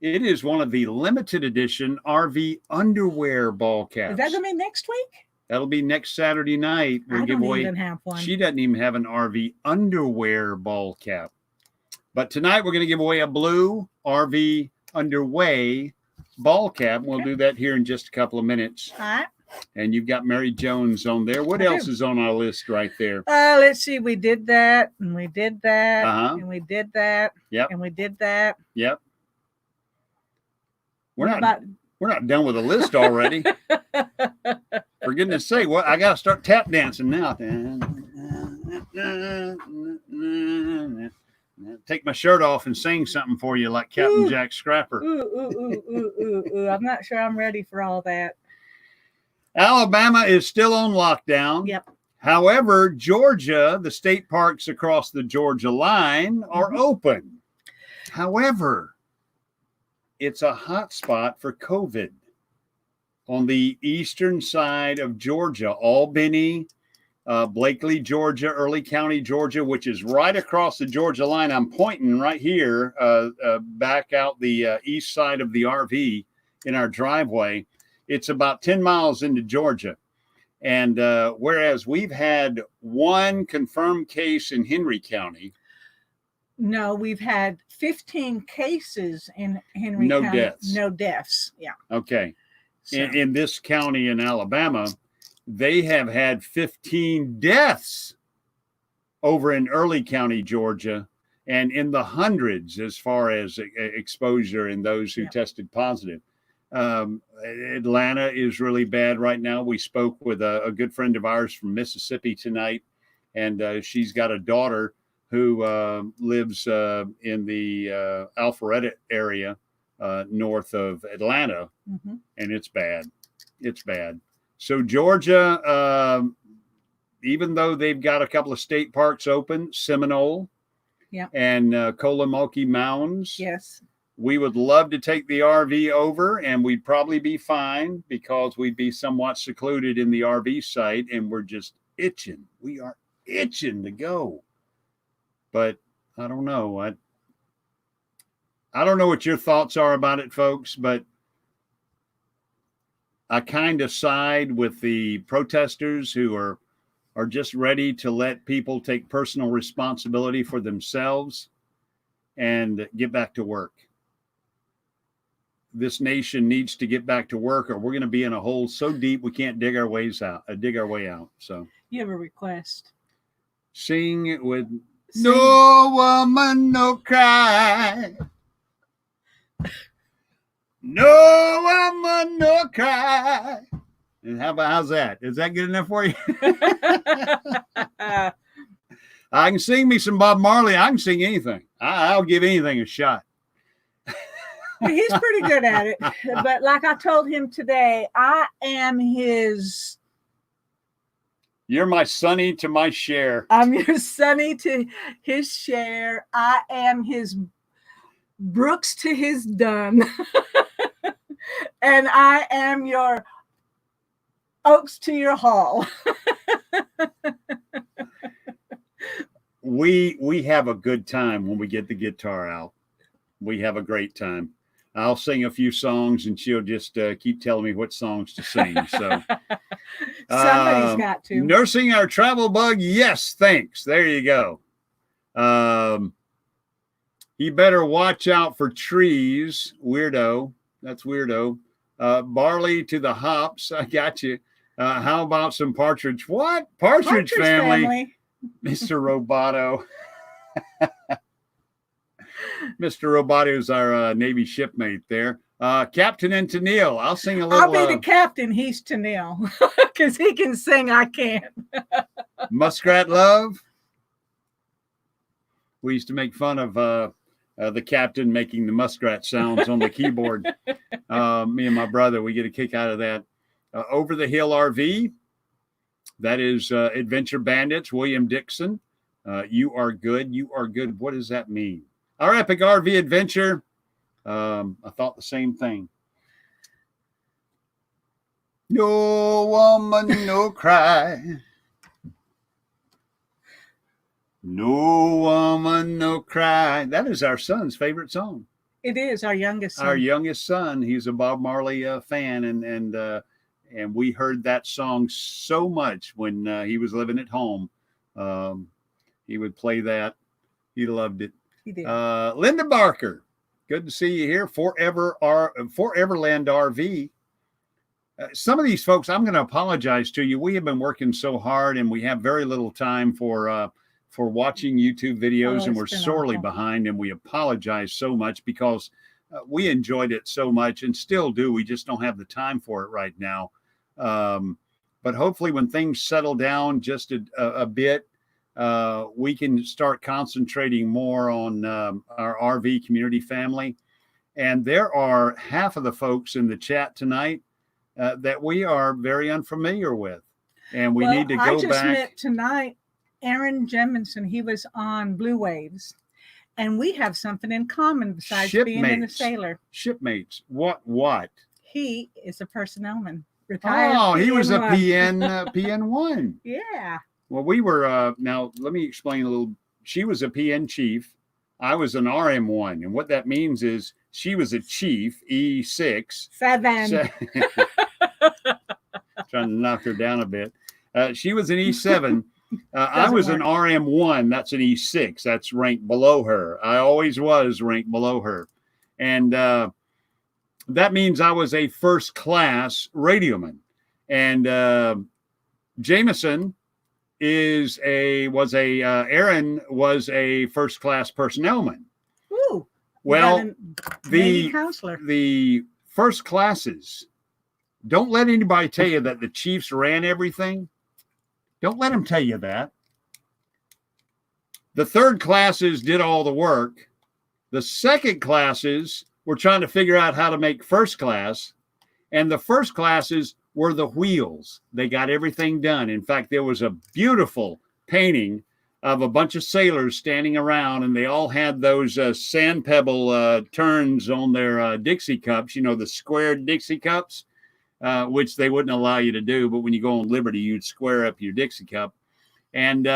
It is one of the limited edition RV underwear ball caps. Is that going to be next week? That'll be next Saturday night. I don't even have one. She doesn't even have an RV underwear ball cap. But tonight we're going to give away a blue RV underway ball cap. We'll do that here in just a couple of minutes. All right. And you've got Mary Jones on there. What else is on our list right there? Let's see. We did that, and we did that, and we did that, Yep. and we did that. Yep. We're not done with the list already. For goodness sake, what I gotta start tap dancing now. Take my shirt off and sing something for you like Captain Jack Scrapper. I'm not sure I'm ready for all that. Alabama is still on lockdown. Yep. However, Georgia, the state parks across the Georgia line are open. However, it's a hot spot for COVID on the eastern side of Georgia, Albany, Blakely, Georgia, Early County, Georgia, which is right across the Georgia line. I'm pointing right here, back out the east side of the RV in our driveway. It's about 10 miles into Georgia. And whereas we've had one confirmed case in Henry County. No, we've had 15 cases in Henry No County. deaths. No deaths. Yeah. Okay. So, In this county in Alabama, they have had 15 deaths over in Early County, Georgia, and in the hundreds as far as exposure in those who tested positive. Atlanta is really bad right now. We spoke with a good friend of ours from Mississippi tonight, and she's got a daughter who lives in the Alpharetta area north of Atlanta, and it's bad. It's bad. So Georgia, even though they've got a couple of state parks open, Seminole and Collamoquie Mounds. Yes. We would love to take the RV over, and we'd probably be fine because we'd be somewhat secluded in the RV site, and we're just itching. We are itching to go. But I don't know. I don't know what your thoughts are about it, folks, but I kind of side with the protesters who are just ready to let people take personal responsibility for themselves and get back to work. This nation needs to get back to work, or we're going to be in a hole so deep we can't dig our way out. So you have a request. Sing it with no woman, no cry. No woman, no cry. And how's that? Is that good enough for you? I can sing me some Bob Marley. I can sing anything. I'll give anything a shot. He's pretty good at it. But like I told him today, I am his... You're my Sonny to my Cher. I'm your Sonny to his Cher. I am his Brooks to his Dunn. And I am your Oaks to your Hall. We have a good time when we get the guitar out. We have a great time. I'll sing a few songs, and she'll just keep telling me what songs to sing. So somebody's got to. Nursing our travel bug. Yes, thanks. There you go. He better watch out for trees. Weirdo. That's weirdo. Barley to the hops. I got you. How about some partridge? What? Partridge family. Mr. Roboto. Mr. Roboto is our Navy shipmate there. Captain and Tennille. I'll sing a little. I'll be the captain. He's Tennille because he can sing. I can't. Muskrat Love. We used to make fun of the captain making the muskrat sounds on the keyboard. Me and my brother, we get a kick out of that. Over the Hill RV. That is Adventure Bandits, William Dixon. You are good. You are good. What does that mean? Our epic RV adventure. I thought the same thing. No woman, no cry. No woman, no cry. That is our son's favorite song. It is our youngest son. Our youngest son. He's a Bob Marley fan, and we heard that song so much when he was living at home. He would play that. He loved it. He did. Linda Barker, good to see you here. Foreverland RV. Some of these folks, I'm going to apologize to you. We have been working so hard, and we have very little time for watching YouTube videos, and we're sorely behind, and we apologize so much because we enjoyed it so much and still do. We just don't have the time for it right now. But hopefully when things settle down just a bit, we can start concentrating more on our RV community family. And there are half of the folks in the chat tonight that we are very unfamiliar with. And we need to go back. I just met tonight Aaron Jemison. He was on Blue Waves. And we have something in common besides being in a sailor. Shipmates. What? He is a personnelman. Retired. Oh, he was a PN1. Yeah. Well, we were, now let me explain a little. She was a PN chief. I was an RM1. And what that means is she was a chief, E6. 7. Trying to knock her down a bit. She was an E7. I was an RM1. That's an E6. That's ranked below her. I always was ranked below her. And that means I was a first class radioman. And Jameson Aaron was a first class personnelman. Ooh. Well, the first classes, don't let anybody tell you that the chiefs ran everything. Don't let them tell you that. The third classes did all the work. The second classes were trying to figure out how to make first class. And the first classes were the wheels. They got everything done. In fact, there was a beautiful painting of a bunch of sailors standing around, and they all had those sand pebble turns on their Dixie cups, the squared Dixie cups. Which they wouldn't allow you to do. But when you go on Liberty, you'd square up your Dixie cup. And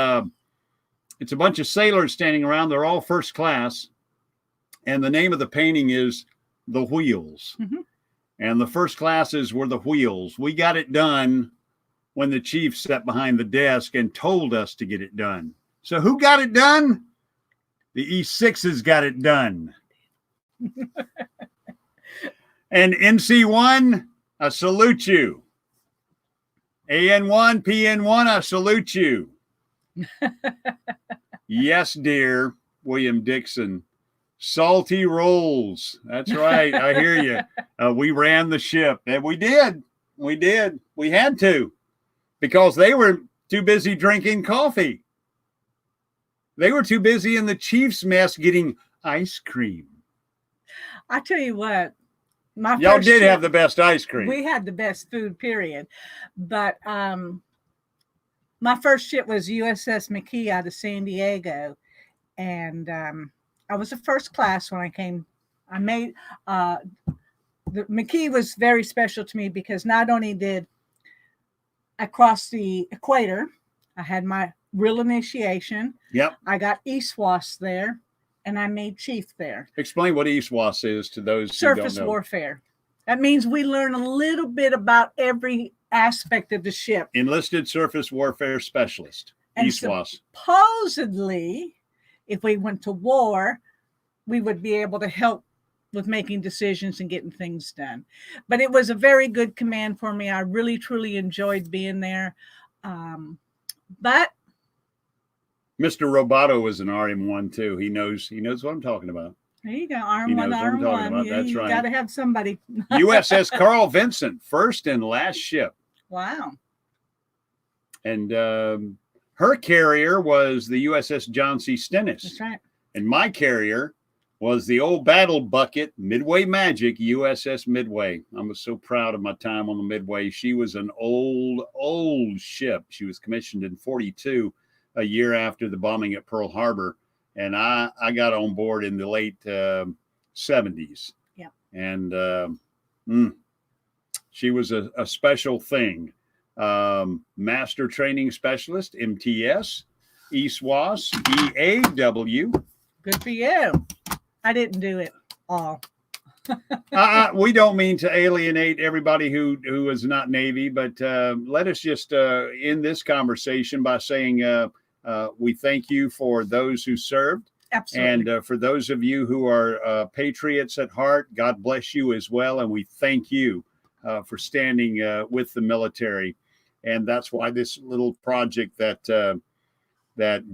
it's a bunch of sailors standing around. They're all first class. And the name of the painting is The Wheels. Mm-hmm. And the first classes were the wheels. We got it done when the chief sat behind the desk and told us to get it done. So who got it done? The E6s got it done. And NC1, I salute you. AN1, PN1, I salute you. Yes, dear, William Dixon. Salty rolls. That's right. I hear you. We ran the ship. And we did. We did. We had to. Because they were too busy drinking coffee. They were too busy in the chief's mess getting ice cream. I tell you what. Y'all did have the best ice cream. We had the best food, period. But my first ship was USS McKee out of San Diego. And I was a first class when I came. I made the McKee was very special to me because not only did I cross the equator, I had my real initiation. Yep. I got ESWAS there. And I made chief there. Explain what ESWAS is to those who surface don't know. Warfare. That means we learn a little bit about every aspect of the ship. Enlisted Surface Warfare Specialist, and ESWAS. Supposedly, if we went to war, we would be able to help with making decisions and getting things done. But it was a very good command for me. I really, truly enjoyed being there. But Mr. Roboto was an RM1 too. He knows what I'm talking about. There you go, RM1, RM1. Yeah, that's you right. got to have somebody. USS Carl Vinson, first and last ship. Wow. And her carrier was the USS John C. Stennis. That's right. And my carrier was the old battle bucket, Midway Magic, USS Midway. I was so proud of my time on the Midway. She was an old ship. She was commissioned in 42. A year after the bombing at Pearl Harbor, and I got on board in the late 70s. And she was a special thing. Master Training Specialist, MTS, ESWAS, EAW. Good for you. I didn't do it all. We don't mean to alienate everybody who is not Navy, but let us just end this conversation by saying we thank you for those who served. Absolutely. And for those of you who are patriots at heart, God bless you as well. And we thank you for standing with the military. And that's why this little project that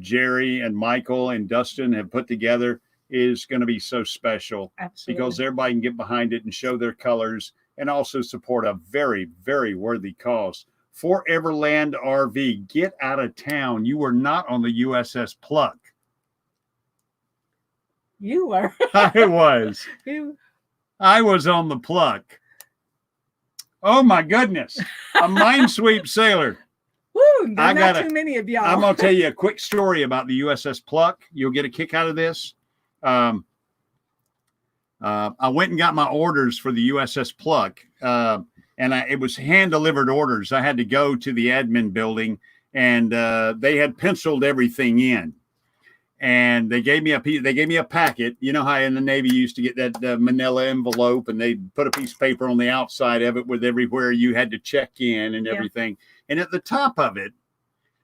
Jerry and Michael and Dustin have put together is going to be so special. Absolutely. Because everybody can get behind it and show their colors and also support a very, very worthy cause. Foreverland RV, get out of town. You were not on the USS Pluck. You were. I was. I was on the Pluck. Oh my goodness. A minesweep sailor. Woo, not too many of y'all. I'm going to tell you a quick story about the USS Pluck. You'll get a kick out of this. I went and got my orders for the USS Pluck, and it was hand-delivered orders. I had to go to the admin building, and they had penciled everything in. And they gave me a packet. You know how in the Navy you used to get that manila envelope, and they put a piece of paper on the outside of it with everywhere you had to check in and everything. And at the top of it,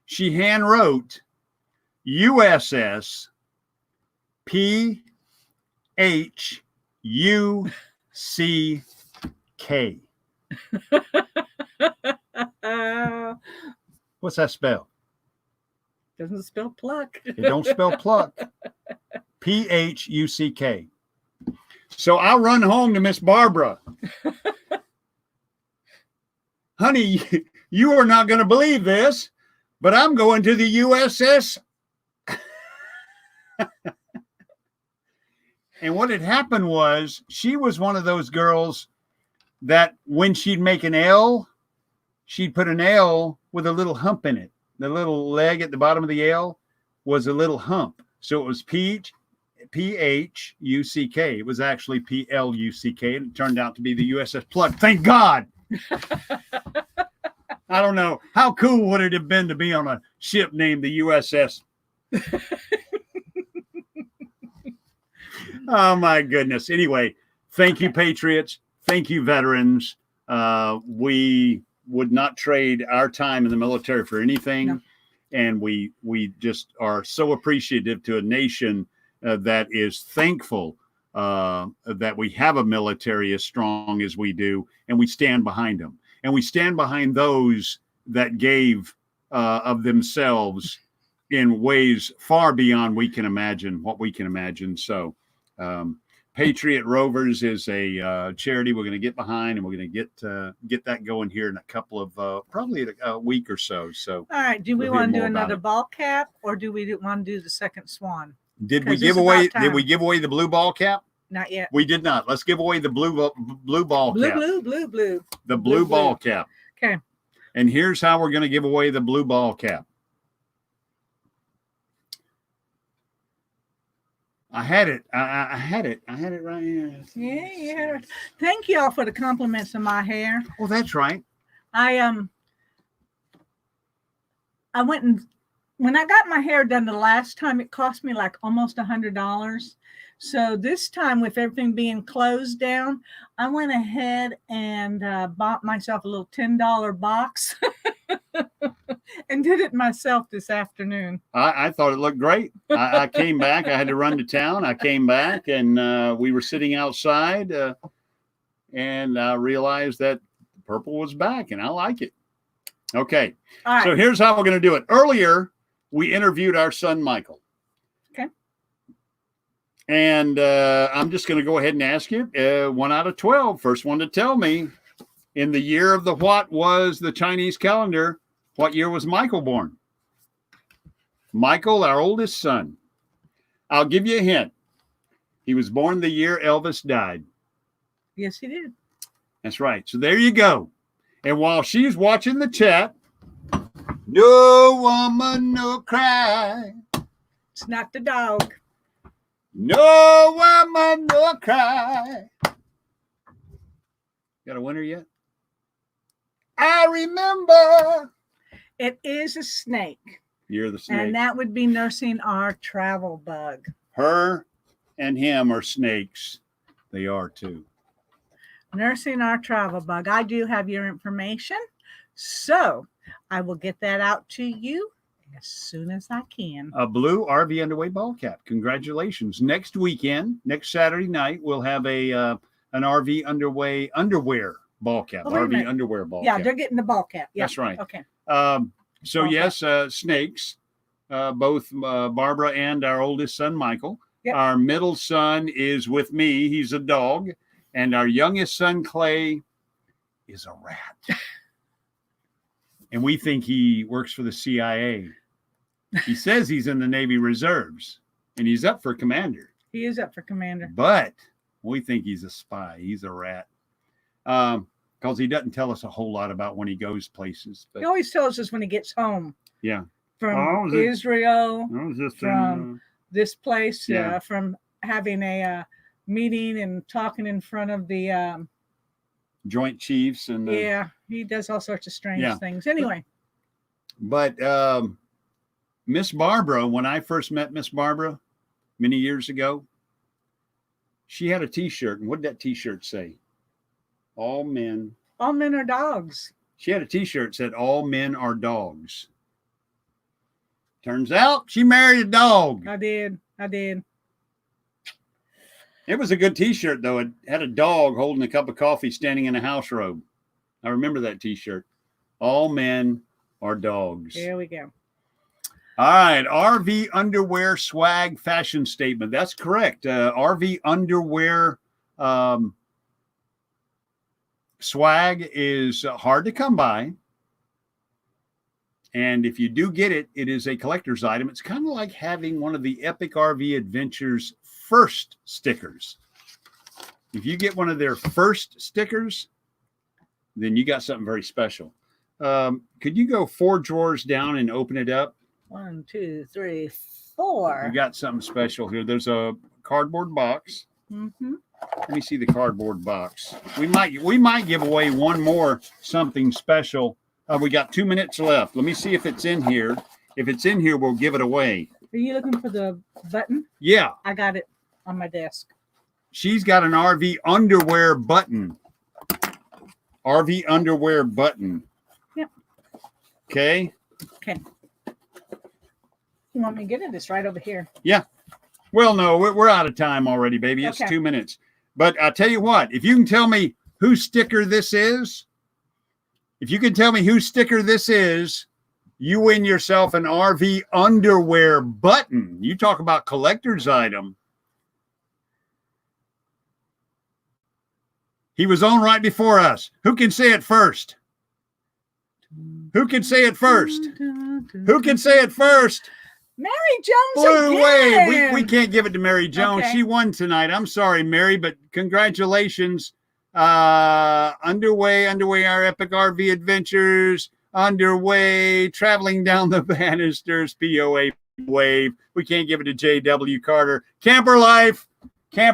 she hand wrote USS PHUCK. What's that spell? Doesn't spell pluck. It don't spell pluck. PHUCK. So I run home to Miss Barbara. Honey, you are not going to believe this, but I'm going to the USS. And what had happened was she was one of those girls that when she'd make an L, she'd put an L with a little hump in it. The little leg at the bottom of the L was a little hump. So it was PHUCK. It was actually PLUCK, and it turned out to be the USS Pluck. Thank God. I don't know. How cool would it have been to be on a ship named the USS? Oh, my goodness. Anyway, thank you, Patriots. Thank you, veterans. We would not trade our time in the military for anything. No. And we just are so appreciative to a nation that is thankful that we have a military as strong as we do, and we stand behind them. And we stand behind those that gave of themselves in ways far beyond what we can imagine. So Patriot Rovers is a charity we're going to get behind, and we're going to get that going here in a couple of probably a week or so. So, all right. Do we want to do another ball cap, or do we want to do the second swan? Did we give away the blue ball cap? Not yet. We did not. Let's give away the blue ball cap. Blue. The blue ball cap. Okay. And here's how we're going to give away the blue ball cap. I had it. I had it right here. Yeah. Thank you all for the compliments on my hair. Well, that's right. I went and when I got my hair done the last time, it cost me like almost $100. So this time, with everything being closed down, I went ahead and bought myself a little $10 box and did it myself this afternoon. I thought it looked great. I came back. I had to run to town. I came back, and we were sitting outside, and I realized that purple was back, and I like it. Okay. All right. So here's how we're going to do it. Earlier, we interviewed our son, Michael. Okay. And I'm just going to go ahead and ask you 1 out of 12. First one to tell me, in the year of the what was the Chinese calendar, what year was Michael born? Michael, our oldest son. I'll give you a hint. He was born the year Elvis died. Yes, he did. That's right. So there you go. And while she's watching the chat, no woman, no cry. It's not the dog. No woman, no cry. Got a winner yet? I remember. It is a snake. You're the snake. And that would be nursing our travel bug. Her and him are snakes. They are too. Nursing our travel bug. I do have your information. So I will get that out to you as soon as I can. A blue RV underway ball cap. Congratulations. Next weekend, next Saturday night, we'll have an RV underway underwear ball cap. Oh, wait a RV minute. underwear ball Yeah, cap. they're getting the ball cap. Yeah. That's right. Okay. So Ball yes, snakes. Both Barbara and our oldest son, Michael. Yep. Our middle son is with me. He's a dog. And our youngest son, Clay, is a rat. And we think he works for the CIA. He says he's in the Navy Reserves. And he's up for commander. He is up for commander. But we think he's a spy. He's a rat. Because he doesn't tell us a whole lot about when he goes places. But He always tells us when he gets home. yeah. From Israel, I was just from this place, Yeah. from having a meeting and talking in front of the Joint Chiefs and yeah, he does all sorts of strange Yeah. things. Anyway, but Miss Barbara, when I first met Miss Barbara many years ago, she had a T-shirt, and what did that T-shirt say? All men. all men are dogs. She had a T-shirt that said "All men are dogs." Turns out she married a dog. I did. It was a good T-shirt, though. It had a dog holding a cup of coffee standing in a house robe. I remember that T-shirt. All men are dogs. There we go. All right. RV underwear swag fashion statement. That's correct. RV underwear swag is hard to come by. And if you do get it, it is a collector's item. It's kind of like having one of the Epic RV Adventures first stickers. If you get one of their first stickers, then you got something very special. Could you go 4 drawers down and open it up? 1, 2, 3, 4. We got something special here. There's a cardboard box. Mm-hmm. Let me see the cardboard box. We might give away one more something special. We got 2 minutes left. Let me see if it's in here. If it's in here, we'll give it away. Are you looking for the button? Yeah. I got it on my desk. She's got an RV underwear button. RV underwear button. Yep. Okay. Okay. You want me to get it? It's right over here. Yeah. Well, no, we're out of time already, baby. It's Okay. 2 minutes. But I'll tell you what, if you can tell me whose sticker this is, you win yourself an RV underwear button. You talk about collector's item. He was on right before us. Who can say it first? Who can say it first? Who can say it first? Mary Jones Blue again. Wave. We can't give it to Mary Jones. Okay. She won tonight. I'm sorry, Mary, but congratulations. Underway, our epic RV adventures. Underway, traveling down the banisters. POA Wave. We can't give it to J.W. Carter. Camper Life. Do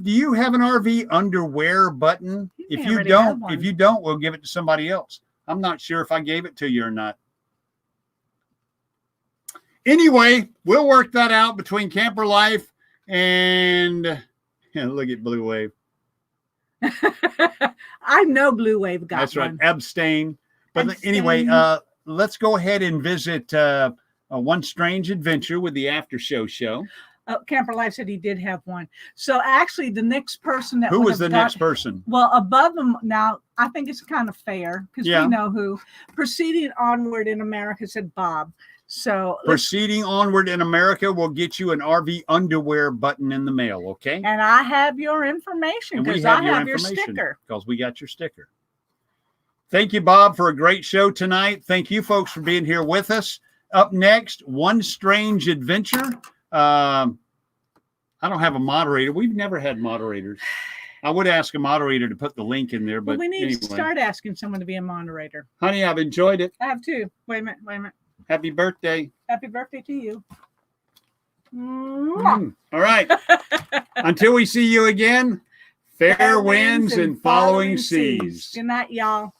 you have an RV underwear button? If you don't, we'll give it to somebody else. I'm not sure if I gave it to you or not. Anyway, we'll work that out between Camper Life and look at Blue Wave. I know Blue Wave got That's right. one. Abstain. But Abstain. anyway, let's go ahead and visit One Strange Adventure with the after show. Camper Life said he did have one. So actually, the next person that Who would was have the next person? Well, above him now, I think it's kind of fair because Yeah. we know who. Proceeding onward in America said Bob. So Proceeding onward in America will get you an RV underwear button in the mail, okay? and I have your information And we because have I your have your information sticker. because we got your sticker. Thank you, Bob, for a great show tonight. Thank you, folks, for being here with us. Up next, One Strange Adventure. I don't have a moderator. We've never had moderators. I would ask a moderator to put the link in there, but Well, we need anyway. to start asking someone to be a moderator. Honey, I've enjoyed it. I have two. Wait a minute. Happy birthday. Happy birthday to you. Mwah. All right. Until we see you again, Fair winds and following seas. Good night, y'all.